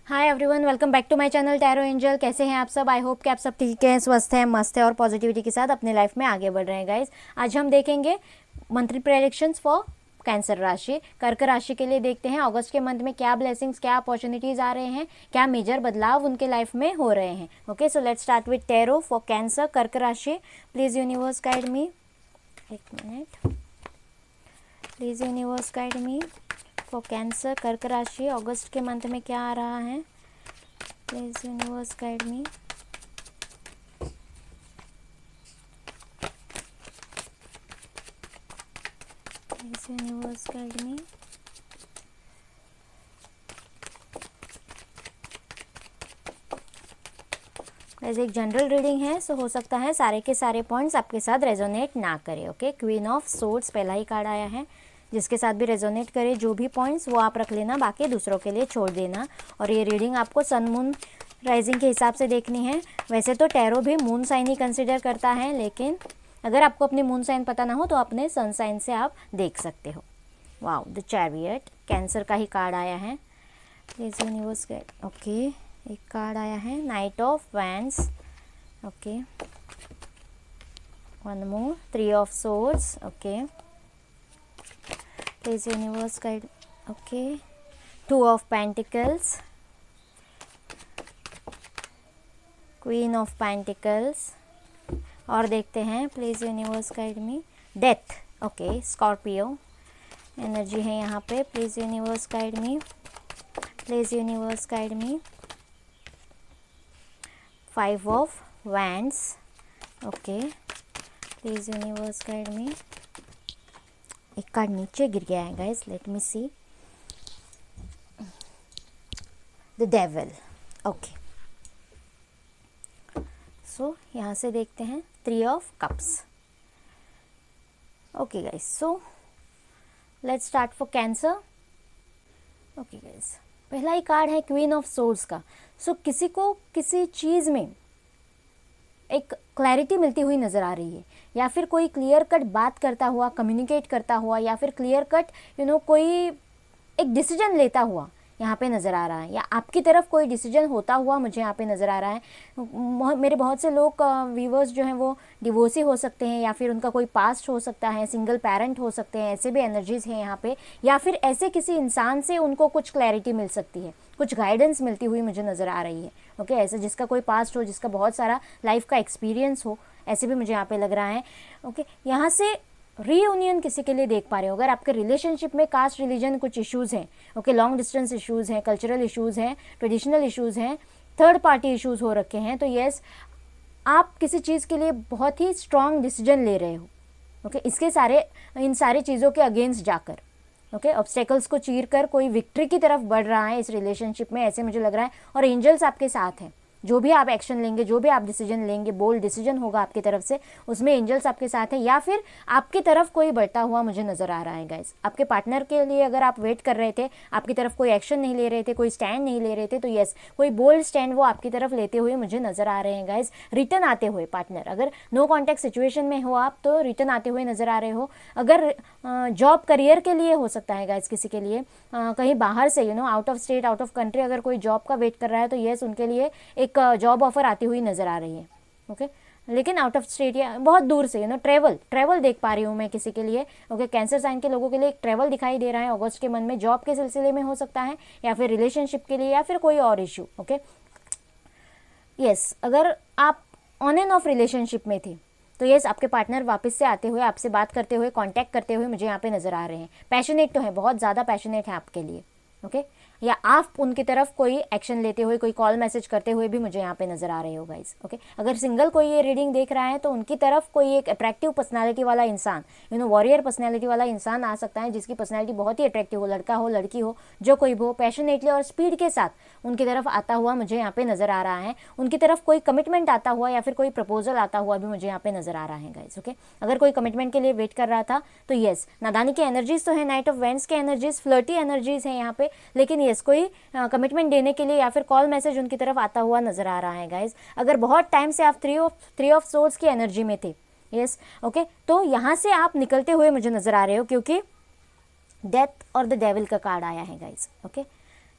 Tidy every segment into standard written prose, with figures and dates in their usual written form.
Hi everyone, welcome back to my channel tarot angel. कैसे हैं आप सब? आई होप कि आप सब ठीक हैं, स्वस्थ हैं, मस्त हैं और पॉजिटिविटी के साथ अपने लाइफ में आगे बढ़ रहे हैं गाइज। आज हम देखेंगे मंथली प्रेडिक्शंस फॉर कैंसर राशि, कर्क राशि के लिए। देखते हैं अगस्त के मंथ में क्या ब्लेसिंग्स, क्या अपॉर्चुनिटीज़ आ रहे हैं, क्या मेजर बदलाव उनके लाइफ में हो रहे हैं। Okay, so let's start with tarot for cancer, कर्क राशि। प्लीज़ यूनिवर्स गाइड मी, एक minute, please universe guide me for cancer, कर्क राशि। अगस्त के मंथ में क्या आ रहा है? Please universe guide me. Please universe guide मी। वैसे एक जनरल रीडिंग है, सो हो सकता है सारे के सारे पॉइंट्स आपके साथ रेजोनेट ना करे। ओके, क्वीन ऑफ सोर्ड्स पहला ही कार्ड आया है, जिसके साथ भी रेजोनेट करे जो भी पॉइंट्स वो आप रख लेना, बाकी दूसरों के लिए छोड़ देना। और ये रीडिंग आपको सन मून राइजिंग के हिसाब से देखनी है। वैसे तो टैरो भी मून साइन ही कंसिडर करता है, लेकिन अगर आपको अपनी मून साइन पता ना हो तो अपने सन साइन से आप देख सकते हो। वाओ, द चैरियट कैंसर का ही कार्ड आया है। Please universe guide. ओके, एक कार्ड आया है, night of wands. Okay, one more, three of swords. Okay, please universe guide. Okay, two of pentacles, queen of pentacles. और देखते हैं, please universe guide me, death. Okay, Scorpio energy है यहाँ पे। Please universe guide me, please universe guide me. Five of wands. Okay, please universe guide मी। एक card नीचे गिर गया है guys, let me see, the devil. Okay, so यहाँ से देखते हैं, three of cups. Okay guys, so let's start for cancer. Okay guys, पहला ही कार्ड है क्वीन ऑफ सोर्ड्स का। सो किसी को किसी चीज़ में एक क्लैरिटी मिलती हुई नज़र आ रही है, या फिर कोई क्लियर कट बात करता हुआ, कम्युनिकेट करता हुआ, या फिर क्लियर कट कोई एक डिसीजन लेता हुआ यहाँ पे नज़र आ रहा है, या आपकी तरफ कोई डिसीजन होता हुआ मुझे यहाँ पे नज़र आ रहा है। मेरे बहुत से लोग व्यूवर्स जो हैं वो डिवोर्सी हो सकते हैं, या फिर उनका कोई पास्ट हो सकता है, सिंगल पेरेंट हो सकते हैं, ऐसे भी एनर्जीज़ हैं यहाँ पे। या फिर ऐसे किसी इंसान से उनको कुछ क्लैरिटी मिल सकती है, कुछ गाइडेंस मिलती हुई मुझे नज़र आ रही है। ओके, ऐसे जिसका कोई पास्ट हो, जिसका बहुत सारा लाइफ का एक्सपीरियंस हो, ऐसे भी मुझे यहाँ पे लग रहा है। ओके, यहाँ से रीयूनियन किसी के लिए देख पा रहे हो। अगर आपके रिलेशनशिप में कास्ट रिलीजन कुछ इश्यूज़ हैं, ओके, लॉन्ग डिस्टेंस इश्यूज़ हैं, कल्चरल इश्यूज़ हैं, ट्रेडिशनल इश्यूज़ हैं, थर्ड पार्टी इश्यूज़ हो रखे हैं, तो येस, आप किसी चीज़ के लिए बहुत ही स्ट्रॉन्ग डिसीजन ले रहे हो। ओके, इन सारी चीज़ों के अगेंस्ट जाकर, ओके, ऑब्स्टेकल्स को चीर कर कोई विक्ट्री की तरफ बढ़ रहा है इस रिलेशनशिप में, ऐसे मुझे लग रहा है। और एंजल्स आपके साथ हैं, जो भी आप एक्शन लेंगे, जो भी आप डिसीजन लेंगे, बोल्ड डिसीजन होगा आपकी तरफ से, उसमें एंजल्स आपके साथ हैं। या फिर आपकी तरफ कोई बढ़ता हुआ मुझे नज़र आ रहा है गाइस। आपके पार्टनर के लिए अगर आप वेट कर रहे थे, आपकी तरफ कोई एक्शन नहीं ले रहे थे, कोई स्टैंड नहीं ले रहे थे, तो यस, कोई बोल्ड स्टैंड वो आपकी तरफ लेते हुए मुझे नज़र आ रहे हैं गाइस। रिटर्न आते हुए पार्टनर, अगर नो कॉन्टैक्ट सिचुएशन में हो आप, तो रिटर्न आते हुए नज़र आ रहे हो। अगर जॉब करियर के लिए हो सकता है गाइस, किसी के लिए कहीं बाहर से out of state, out of country अगर कोई जॉब का वेट कर रहा है, तो येस, उनके लिए एक जॉब ऑफर आती हुई नज़र आ रही है। ओके, लेकिन आउट ऑफ स्टेट या बहुत दूर से ट्रैवल देख पा रही हूँ मैं किसी के लिए। ओके, कैंसर साइन के लोगों के लिए एक ट्रैवल दिखाई दे रहा है अगस्त के मंथ में, जॉब के सिलसिले में हो सकता है, या फिर रिलेशनशिप के लिए, या फिर कोई और इशू। ओके, यस, अगर आप ऑन एंड ऑफ रिलेशनशिप में थे, तो यस, आपके पार्टनर वापस से आते हुए, आपसे बात करते हुए, कांटेक्ट करते हुए मुझे यहाँ पे नज़र आ रहे हैं। पैशनेट तो है, बहुत ज़्यादा पैशनेट है आपके लिए। ओके, या आप उनकी तरफ कोई एक्शन लेते हुए, कोई कॉल मैसेज करते हुए भी मुझे यहाँ पे नज़र आ रहे हो गाइस। ओके, अगर सिंगल कोई ये रीडिंग देख रहा है, तो उनकी तरफ कोई एक अट्रैक्टिव पर्सनालिटी वाला इंसान, वॉरियर पर्सनालिटी वाला इंसान आ सकता है, जिसकी पर्सनालिटी बहुत ही अट्रैक्टिव हो, लड़का हो, लड़की हो, जो कोई भी हो, पैशनेटली और स्पीड के साथ उनकी तरफ आता हुआ मुझे यहाँ पे नज़र आ रहा है। उनकी तरफ कोई कमिटमेंट आता हुआ, या फिर कोई प्रपोजल आता हुआ भी मुझे यहाँ पे नज़र आ रहा है गाइस। ओके, अगर कोई कमिटमेंट के लिए वेट कर रहा था, तो येस, नादानी की एनर्जीज तो है, नाइट ऑफ वेंड्स के एनर्जीज, फ्लर्टी एनर्जीज है यहाँ पे, लेकिन येस, कोई कमिटमेंट देने के लिए या फिर कॉल मैसेज उनकी तरफ आता हुआ नजर आ रहा है गाइज। अगर बहुत टाइम से आप थ्री ऑफ सोर्ड्स की एनर्जी में थे, यस, ओके, तो यहाँ से आप निकलते हुए मुझे नजर आ रहे हो, क्योंकि डेथ और द डेविल का कार्ड आया है गाइज। ओके,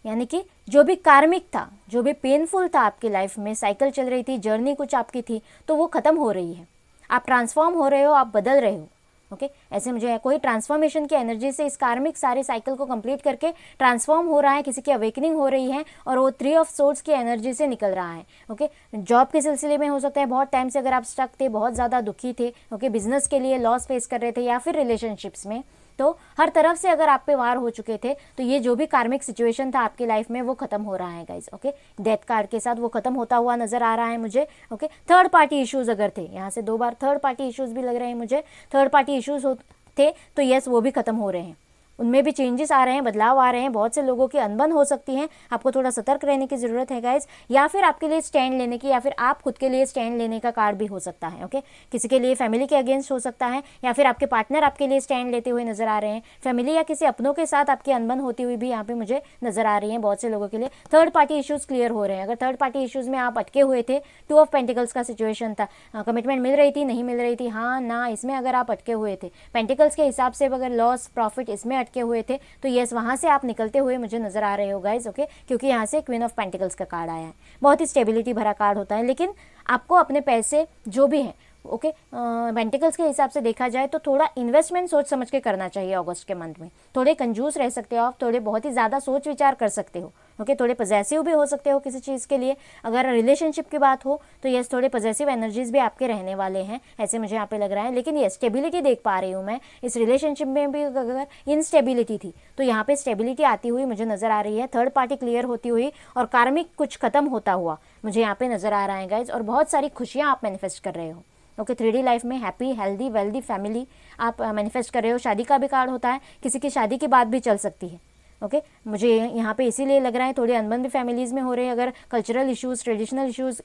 यानी कि जो भी कार्मिक था, जो भी पेनफुल था आपकी लाइफ में, साइकिल चल रही थी, जर्नी कुछ आपकी थी, तो वो ख़त्म हो रही है। आप ट्रांसफॉर्म हो रहे हो, आप बदल रहे हो। ओके ऐसे मुझे कोई ट्रांसफॉर्मेशन की एनर्जी से इस कार्मिक सारे साइकिल को कंप्लीट करके ट्रांसफॉर्म हो रहा है, किसी की अवेकनिंग हो रही है और वो 3 ऑफ सोर्ड्स की एनर्जी से निकल रहा है। ओके जॉब के सिलसिले में हो सकता है, बहुत टाइम से अगर आप स्टक थे, बहुत ज़्यादा दुखी थे, ओके बिजनेस के लिए लॉस फेस कर रहे थे, या फिर रिलेशनशिप्स में, तो हर तरफ से अगर आप पे वार हो चुके थे, तो ये जो भी कार्मिक सिचुएशन था आपकी लाइफ में वो खत्म हो रहा है गाइज। ओके डेथ कार्ड के साथ वो खत्म होता हुआ नजर आ रहा है मुझे। ओके थर्ड पार्टी इश्यूज अगर थे, यहाँ से 2 बार थर्ड पार्टी इश्यूज भी लग रहे हैं मुझे, थर्ड पार्टी इश्यूज थे तो यस वो भी खत्म हो रहे हैं, उनमें भी चेंजेस आ रहे हैं, बदलाव आ रहे हैं। बहुत से लोगों की अनबन हो सकती है, आपको थोड़ा सतर्क रहने की ज़रूरत है गाइज, या फिर आपके लिए स्टैंड लेने की, या फिर आप खुद के लिए स्टैंड लेने का कार्ड भी हो सकता है। ओके किसी के लिए फैमिली के अगेंस्ट हो सकता है, या फिर आपके पार्टनर आपके लिए स्टैंड लेते हुए नजर आ रहे हैं, फैमिली या किसी अपनों के साथ आपकी अनबन होती हुई भी यहाँ पे मुझे नजर आ रही है बहुत से लोगों के लिए। थर्ड पार्टी इश्यूज क्लियर हो रहे हैं। अगर थर्ड पार्टी इश्यूज में आप अटके हुए थे, 2 ऑफ पेंटिकल्स का सिचुएशन था, कमिटमेंट मिल रही थी, नहीं मिल रही थी, हाँ ना, इसमें अगर आप अटके हुए थे, पेंटिकल्स के हिसाब से अगर लॉस प्रॉफिट इसमें अटके हुए थे, तो यस वहाँ से आप निकलते हुए मुझे नजर आ रहे हो गाइज। ओके क्योंकि यहाँ से क्वीन ऑफ पेंटिकल्स का कार्ड आया है, बहुत ही स्टेबिलिटी भरा कार्ड होता है, लेकिन आपको अपने पैसे जो भी हैं, ओके पेंटिकल्स के हिसाब से देखा जाए तो थोड़ा इन्वेस्टमेंट सोच समझ के करना चाहिए अगस्त के मंथ में। थोड़े कंजूस रह सकते हो आप, थोड़े बहुत ही ज़्यादा सोच विचार कर सकते हो। ओके थोड़े पजेसिव भी हो सकते हो किसी चीज़ के लिए। अगर रिलेशनशिप की बात हो तो यस थोड़े पजेसिव एनर्जीज भी आपके रहने वाले हैं, ऐसे मुझे यहाँ पे लग रहा है। लेकिन ये स्टेबिलिटी देख पा रही हूँ मैं, इस रिलेशनशिप में भी अगर इनस्टेबिलिटी थी तो यहाँ पे स्टेबिलिटी आती हुई मुझे नज़र आ रही है, थर्ड पार्टी क्लियर होती हुई और कार्मिक कुछ खत्म होता हुआ मुझे यहाँ पे नज़र आ रहा है गाइज। और बहुत सारी खुशियाँ आप मैनिफेस्ट कर रहे हो। ओके 3D लाइफ में हैप्पी हेल्दी वेल्दी फैमिली आप मैनिफेस्ट कर रहे हो। शादी का भी कार्ड होता है, किसी की शादी की बात भी चल सकती है। ओके मुझे यहाँ पे इसीलिए लग रहा है थोड़ी अनबन भी फैमिलीज़ में हो रही है। अगर cultural issues, traditional issues,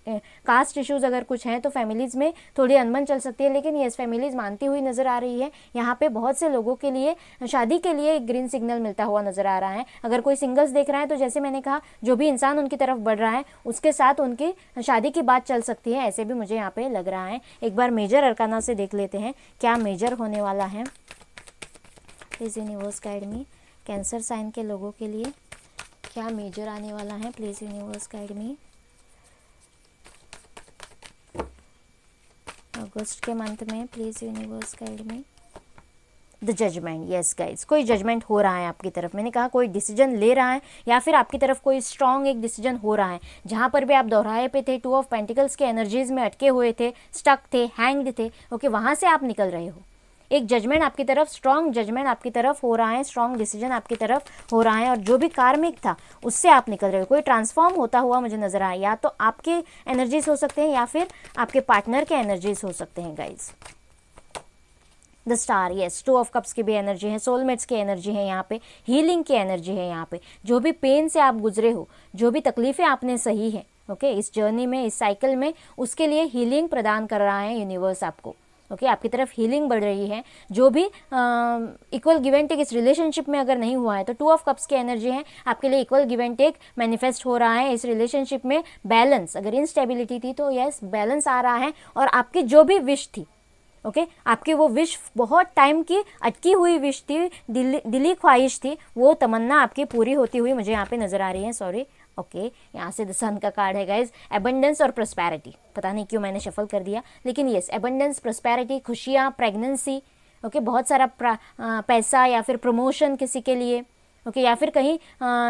caste issues अगर कुछ हैं तो फैमिलीज़ में थोड़ी अनबन चल सकती है, लेकिन येस फैमिलीज़ मानती हुई नज़र आ रही है। यहाँ पे बहुत से लोगों के लिए शादी के लिए एक ग्रीन सिग्नल मिलता हुआ नज़र आ रहा है। अगर कोई सिंगल्स देख रहा है तो जैसे मैंने कहा, जो भी इंसान उनकी तरफ बढ़ रहा है उसके साथ उनकी शादी की बात चल सकती है, ऐसे भी मुझे यहाँ पे लग रहा है। एक बार मेजर अरकाना से देख लेते हैं क्या मेजर होने वाला है। Please universe guide me, cancer sign के लोगों के लिए क्या मेजर आने वाला है। प्लीज़ यूनिवर्स गाइड मी अगस्त के मंथ में, please universe guide me the judgement. Yes guys कोई जजमेंट हो रहा है आपकी तरफ, मैंने कहा कोई डिसीजन ले रहा है या फिर आपकी तरफ कोई स्ट्रॉन्ग एक डिसीजन हो रहा है। जहाँ पर भी आप दोहराए पे थे, 2 ऑफ पेंटिकल्स के एनर्जीज में अटके हुए थे, स्टक थे, हैंग्ड थे, ओके वहाँ से आप निकल रहे हो। एक जजमेंट आपकी तरफ, स्ट्रॉन्ग जजमेंट आपकी तरफ हो रहा है, स्ट्रॉन्ग डिसीजन आपकी तरफ हो रहा है, और जो भी कार्मिक था उससे आप निकल रहे हो। कोई ट्रांसफॉर्म होता हुआ मुझे नजर आया, या तो आपके एनर्जीज हो सकते हैं या फिर आपके पार्टनर के एनर्जीज हो सकते हैं guys. The star, yes 2 of cups की भी एनर्जी है, सोलमेट्स की एनर्जी है, यहाँ पे हीलिंग की एनर्जी है। यहाँ पे जो भी पेन से आप गुजरे हो, जो भी तकलीफें आपने सही है, ओके इस जर्नी में, इस साइकिल में, उसके लिए हीलिंग प्रदान कर रहा है यूनिवर्स आपको। ओके आपकी तरफ हीलिंग बढ़ रही है। जो भी इक्वल गिव एंड टेक इस रिलेशनशिप में अगर नहीं हुआ है तो 2 ऑफ कप्स की एनर्जी है, आपके लिए equal give and take manifest हो रहा है इस रिलेशनशिप में। बैलेंस, अगर इनस्टेबिलिटी थी तो यस बैलेंस आ रहा है, और आपकी जो भी विश थी, ओके आपकी वो विश बहुत टाइम की अटकी हुई विश थी, दिली ख्वाहिश थी, वो तमन्ना आपकी पूरी होती हुई मुझे यहाँ पे नजर आ रही है। सॉरी ओके यहाँ से द सन का कार्ड है गाइज, एबंडेंस और प्रोस्पैरिटी। पता नहीं क्यों मैंने शफल कर दिया, लेकिन यस एबंडेंस, प्रोस्पैरिटी, खुशियाँ, प्रेगनेंसी, ओके बहुत सारा पैसा या फिर प्रमोशन किसी के लिए, ओके या फिर कहीं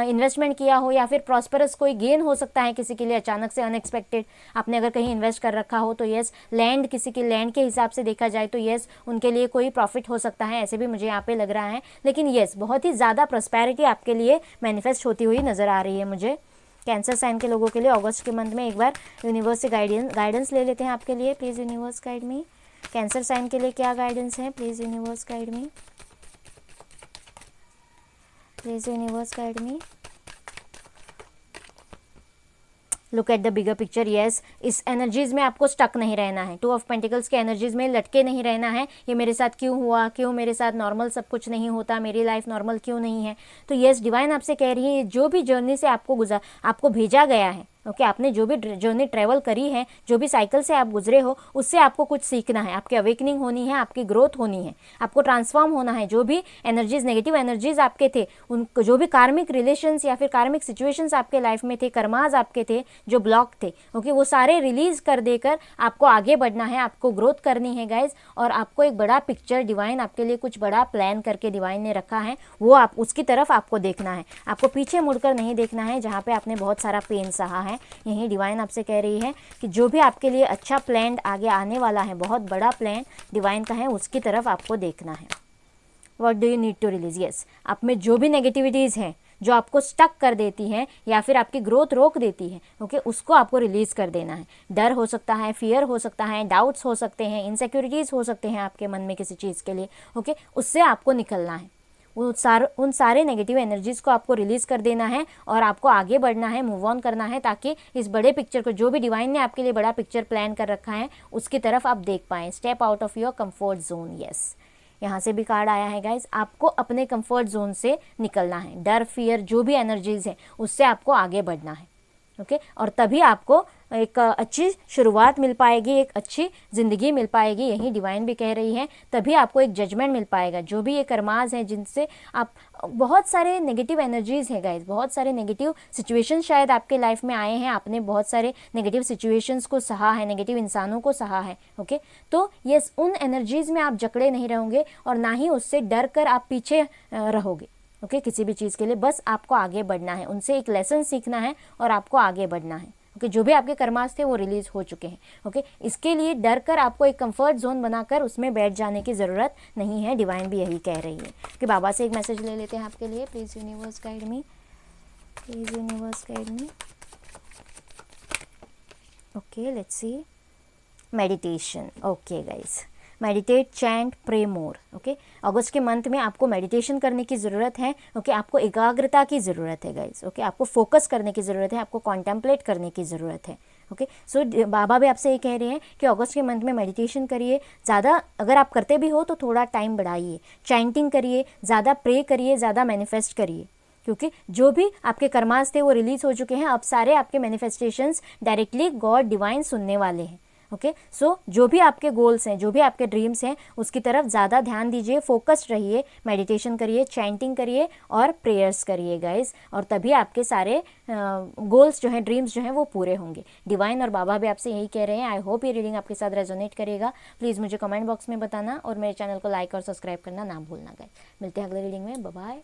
इन्वेस्टमेंट किया हो, या फिर प्रॉस्परस कोई गेन हो सकता है किसी के लिए अचानक से, अनएक्सपेक्टेड आपने अगर कहीं इन्वेस्ट कर रखा हो तो यस लैंड, किसी की लैंड के हिसाब से देखा जाए तो यस उनके लिए कोई प्रॉफिट हो सकता है, ऐसे भी मुझे यहाँ पे लग रहा है। लेकिन यस बहुत ही ज़्यादा प्रॉस्पेरिटी आपके लिए मैनिफेस्ट होती हुई नज़र आ रही है मुझे। कैंसर साइन के लोगों के लिए अगस्त के मंथ में एक बार यूनिवर्स से गाइडेंस ले लेते हैं आपके लिए। Please universe guide me, cancer sign के लिए क्या गाइडेंस है। Please universe guide me, please universe guide me. Look at the bigger picture. Yes इस एनर्जीज में आपको स्टक नहीं रहना है, 2 ऑफ पेंटिकल्स के एनर्जीज में लटके नहीं रहना है। ये मेरे साथ क्यों हुआ, क्यों मेरे साथ नॉर्मल सब कुछ नहीं होता, मेरी लाइफ नॉर्मल क्यों नहीं है। तो यस डिवाइन आपसे कह रही है जो भी जर्नी से आपको भेजा गया है, ओके आपने जो भी जर्नी ट्रैवल करी है, जो भी साइकिल से आप गुजरे हो, उससे आपको कुछ सीखना है, आपकी अवेकनिंग होनी है, आपकी ग्रोथ होनी है, आपको ट्रांसफॉर्म होना है। जो भी एनर्जीज, नेगेटिव एनर्जीज आपके थे, उन जो भी कार्मिक रिलेशंस या फिर कार्मिक सिचुएशंस आपके लाइफ में थे, कर्माज आपके थे जो ब्लॉक थे, ओके वो सारे रिलीज कर देकर आपको आगे बढ़ना है, आपको ग्रोथ करनी है गाइज। और आपको एक बड़ा पिक्चर डिवाइन आपके लिए कुछ बड़ा प्लान करके डिवाइन ने रखा है, वो आप उसकी तरफ आपको देखना है, आपको पीछे मुड़कर नहीं देखना है जहाँ पे आपने बहुत सारा पेन सहा है। यही डिवाइन आपसे कह रही है कि जो भी आपके लिए अच्छा प्लान आगे आने वाला है, बहुत बड़ा प्लान डिवाइन का है, उसकी तरफ आपको देखना है। What do you need to release? Yes, आप में जो भी नेगेटिविटीज़ हैं, जो आपको स्टक कर देती हैं या फिर आपकी ग्रोथ रोक देती है, ओके उसको आपको रिलीज कर देना है। डर हो सकता है, फियर हो सकता है, डाउट्स हो सकते हैं, इनसिक्योरिटीज़ हो सकते हैं आपके मन में किसी चीज़ के लिए, ओके उससे आपको निकलना है। उन सारे नेगेटिव एनर्जीज़ को आपको रिलीज़ कर देना है और आपको आगे बढ़ना है, मूव ऑन करना है, ताकि इस बड़े पिक्चर को, जो भी डिवाइन ने आपके लिए बड़ा पिक्चर प्लान कर रखा है, उसकी तरफ आप देख पाएँ। Step out of your comfort zone. Yes, यहाँ से भी कार्ड आया है गाइज, आपको अपने कंफर्ट जोन से निकलना है। डर, फियर, जो भी एनर्जीज है, उससे आपको आगे बढ़ना है, ओके और तभी आपको एक अच्छी शुरुआत मिल पाएगी, एक अच्छी ज़िंदगी मिल पाएगी। यही डिवाइन भी कह रही है। तभी आपको एक जजमेंट मिल पाएगा। जो भी ये कर्माज हैं जिनसे आप, बहुत सारे नेगेटिव एनर्जीज़ हैं गाइज, बहुत सारे नेगेटिव सिचुएशन शायद आपके लाइफ में आए हैं, आपने बहुत सारे नेगेटिव सिचुएशंस को सहा है, नेगेटिव इंसानों को सहा है, ओके तो ये उन एनर्जीज़ में आप जकड़े नहीं रहोगे और ना ही उससे डर कर आप पीछे रहोगे, ओके किसी भी चीज़ के लिए। बस आपको आगे बढ़ना है, उनसे एक लेसन सीखना है और आपको आगे बढ़ना है, ओके जो भी आपके कर्मास थे वो रिलीज हो चुके हैं, ओके इसके लिए डर कर आपको एक कंफर्ट जोन बनाकर उसमें बैठ जाने की ज़रूरत नहीं है। डिवाइन भी यही कह रही है कि बाबा से एक मैसेज ले लेते हैं आपके लिए। Please universe guide me, please universe guide me. Okay let's see, meditation. Okay guys, meditate, chant, pray more. Okay अगस्त के मंथ में आपको मेडिटेशन करने की ज़रूरत है, ओके आपको एकाग्रता की ज़रूरत है गाइस, ओके आपको फोकस करने की ज़रूरत है, आपको कॉन्टेम्पलेट करने की ज़रूरत है, ओके सो बाबा भी आपसे ये कह रहे हैं कि अगस्त के मंथ में मेडिटेशन करिए। ज़्यादा अगर आप करते भी हो तो थोड़ा टाइम बढ़ाइए, चैंटिंग करिए, ज़्यादा प्रे करिए, ज़्यादा मैनिफेस्ट करिए, क्योंकि जो भी आपके कर्मास थे वो रिलीज़ हो चुके हैं। अब सारे आपके मैनिफेस्टेशंस डायरेक्टली गॉड डिवाइन सुनने वाले हैं, ओके सो जो भी आपके गोल्स हैं, जो भी आपके ड्रीम्स हैं, उसकी तरफ ज़्यादा ध्यान दीजिए, फोकस्ड रहिए, मेडिटेशन करिए, चैंटिंग करिए और प्रेयर्स करिए गाइस, और तभी आपके सारे गोल्स जो हैं, ड्रीम्स जो हैं वो पूरे होंगे। डिवाइन और बाबा भी आपसे यही कह रहे हैं। आई होप ये रीडिंग आपके साथ रेजोनेट करेगा। प्लीज़ मुझे कमेंट बॉक्स में बताना और मेरे चैनल को लाइक और सब्सक्राइब करना ना भूलना गाइस। मिलते हैं अगले रीडिंग में, बाय बाय।